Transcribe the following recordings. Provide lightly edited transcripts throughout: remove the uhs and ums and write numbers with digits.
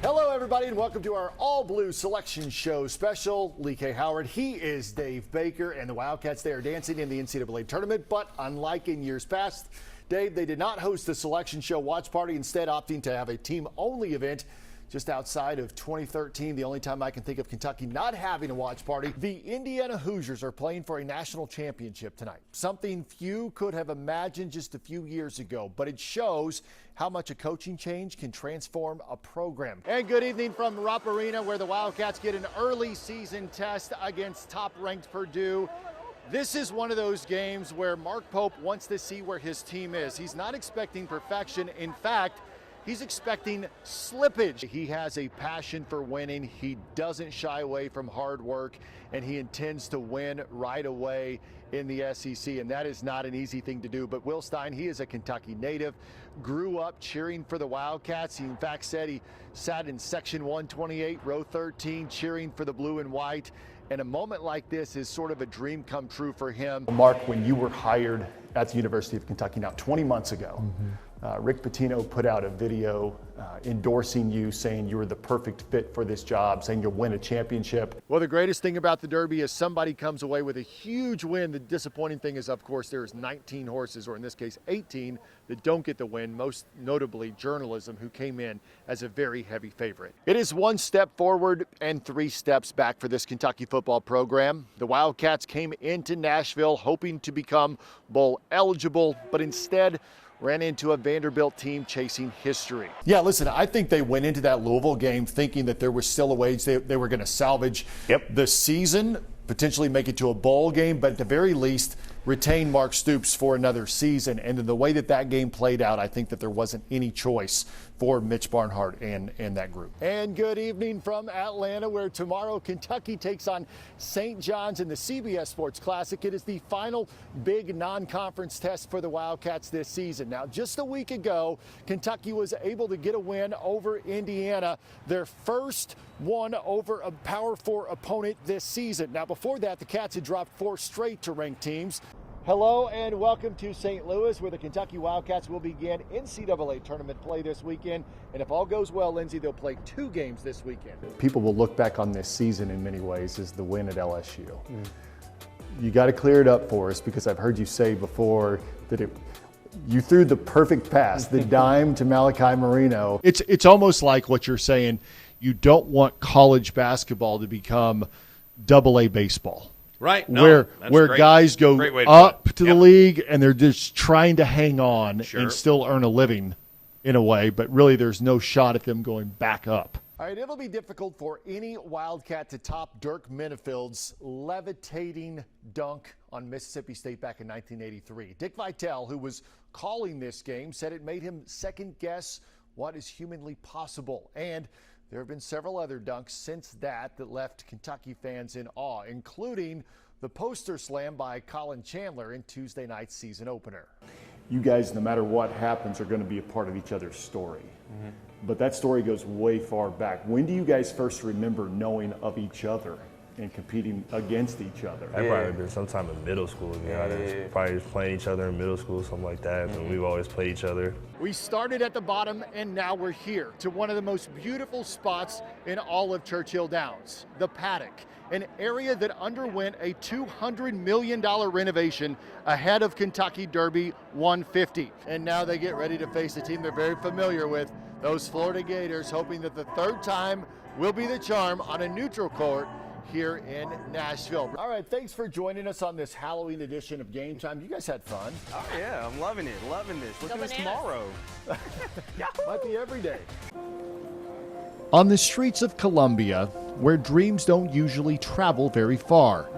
Hello, everybody, and welcome to our All Blue Selection Show special. Lee K. Howard, he is Dave Baker, and the Wildcats, they are dancing in the NCAA tournament, but unlike in years past, Dave, they did not host the Selection Show watch party, instead opting to have a team-only event just outside of 2013, the only time I can think of Kentucky not having a watch party. The Indiana Hoosiers are playing for a national championship tonight, something few could have imagined just a few years ago, but it shows how much a coaching change can transform a program. And good evening from Rupp Arena, where the Wildcats get an early season test against top-ranked Purdue. This is one of those games where Mark Pope wants to see where his team is. He's not expecting perfection. In fact, he's expecting slippage. He has a passion for winning. He doesn't shy away from hard work, and he intends to win right away in the SEC, and that is not an easy thing to do. But Will Stein, he is a Kentucky native, grew up cheering for the Wildcats. He in fact said he sat in section 128, row 13, cheering for the blue and white. And a moment like this is sort of a dream come true for him. Mark, when you were hired at the University of Kentucky now 20 months ago, Rick Pitino put out a video endorsing you, saying you were the perfect fit for this job, saying you'll win a championship. Well, the greatest thing about the Derby is somebody comes away with a huge win. The disappointing thing is, of course, there's 19 horses, or in this case 18, that don't get the win, most notably Journalism, who came in as a very heavy favorite. It is one step forward and 3 steps back for this Kentucky football program. The Wildcats came into Nashville hoping to become bowl eligible, but instead ran into a Vanderbilt team chasing history. Yeah, listen, I think they went into that Louisville game thinking that there was still a ways they were going to salvage the season, potentially make it to a bowl game, but at the very least retain Mark Stoops for another season. And in the way that that game played out, I think that there wasn't any choice for Mitch Barnhart and that group. And good evening from Atlanta, where tomorrow Kentucky takes on St. John's in the CBS Sports Classic. It is the final big non-conference test for the Wildcats this season. Now, just a week ago, Kentucky was able to get a win over Indiana, their first one over a Power 4 opponent this season. Now, before that, the Cats had dropped 4 straight to ranked teams. Hello and welcome to St. Louis, where the Kentucky Wildcats will begin NCAA tournament play this weekend. And if all goes well, Lindsey, they'll play 2 games this weekend. People will look back on this season in many ways as the win at LSU. You got to clear it up for us, because I've heard you say before that you threw the perfect pass, the dime to Malachi Marino. It's almost like what you're saying. You don't want college basketball to become AA baseball. Right. No, where guys go up to the league and they're just trying to hang on and still earn a living in a way, but really there's no shot at them going back up. All right, it'll be difficult for any Wildcat to top Dirk Minifield's levitating dunk on Mississippi State back in 1983. Dick Vitale, who was calling this game, said it made him second guess what is humanly possible. And there have been several other dunks since that left Kentucky fans in awe, including the poster slam by Colin Chandler in Tuesday night's season opener. You guys, no matter what happens, are going to be a part of each other's story. But that story goes way far back. When do you guys first remember knowing of each other and competing against each other? That probably been sometime in middle school. Probably just playing each other in middle school, something like that. And we've always played each other. We started at the bottom, and now we're here to one of the most beautiful spots in all of Churchill Downs, the Paddock, an area that underwent a $200 million renovation ahead of Kentucky Derby 150. And now they get ready to face a team they're very familiar with, those Florida Gators, hoping that the third time will be the charm on a neutral court here in Nashville. All right, thanks for joining us on this Halloween edition of Game Time. You guys had fun. Oh yeah, I'm loving this. Look at this tomorrow. Might be every day. On the streets of Columbia, where dreams don't usually travel very far,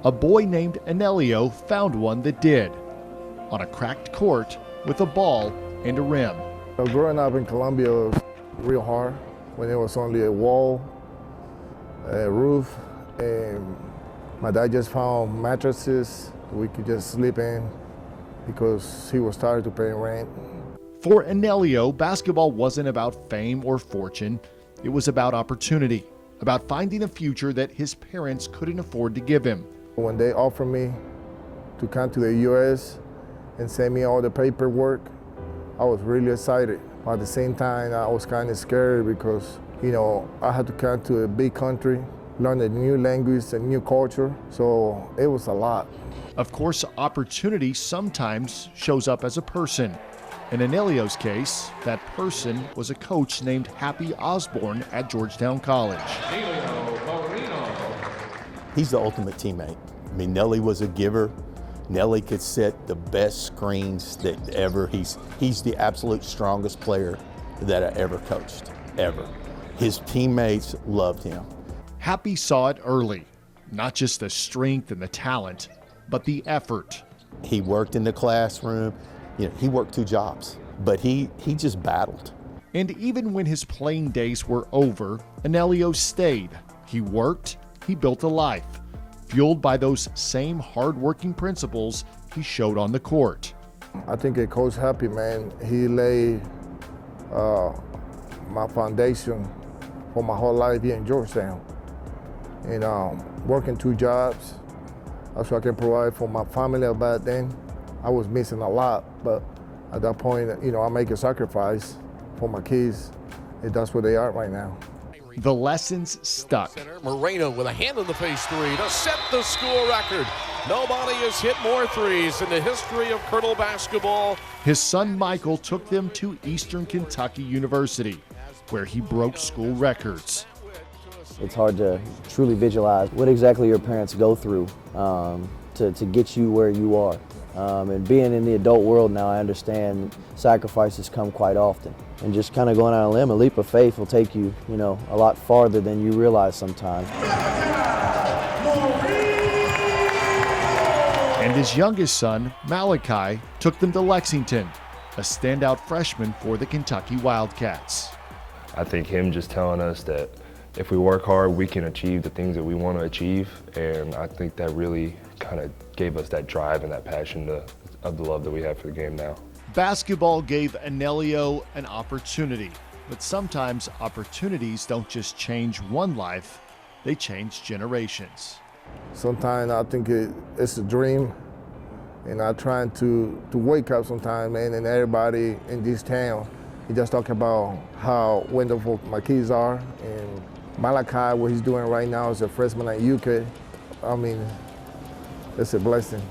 a boy named Anelio found one that did, on a cracked court with a ball and a rim. Growing up in Columbia was real hard when there was only a wall, a roof, and my dad just found mattresses we could just sleep in because he was tired to pay rent. For Anelio, basketball wasn't about fame or fortune. It was about opportunity, about finding a future that his parents couldn't afford to give him. When they offered me to come to the U.S. and send me all the paperwork, I was really excited. But at the same time, I was kind of scared because You know, I had to come to a big country, learn a new language, a new culture, so it was a lot. Of course, opportunity sometimes shows up as a person. In Anelio's case, that person was a coach named Happy Osborne at Georgetown College. He's the ultimate teammate. I mean, Nelly was a giver. Nelly could set the best screens that ever. He's the absolute strongest player that I ever coached, ever. His teammates loved him. Happy saw it early, not just the strength and the talent, but the effort. He worked in the classroom. You know, he worked 2 jobs, but he just battled. And even when his playing days were over, Anelio stayed. He worked, he built a life, fueled by those same hard-working principles he showed on the court. I think Coach Happy, man, he laid my foundation for my whole life here in Georgetown. And working 2 jobs, so I can provide for my family. Back then, I was missing a lot, but at that point, you know, I make a sacrifice for my kids, and that's where they are right now. The lessons stuck. Moreno with a hand-in-the-face 3 to set the school record. Nobody has hit more threes in the history of Colonel basketball. His son Michael took them to Eastern Kentucky University, where he broke school records. It's hard to truly visualize what exactly your parents go through to get you where you are. And being in the adult world now, I understand sacrifices come quite often. And just kind of going on a limb, a leap of faith will take you, you know, a lot farther than you realize sometimes. And his youngest son, Malachi, took them to Lexington, a standout freshman for the Kentucky Wildcats. I think him just telling us that if we work hard, we can achieve the things that we want to achieve. And I think that really kind of gave us that drive and that passion of the love that we have for the game now. Basketball gave Anelio an opportunity, but sometimes opportunities don't just change one life, they change generations. Sometimes I think it's a dream, and I'm trying to wake up sometimes, man, and everybody in this town, he just talk about how wonderful my kids are, and Malachi, what he's doing right now as a freshman at UK, I mean, it's a blessing.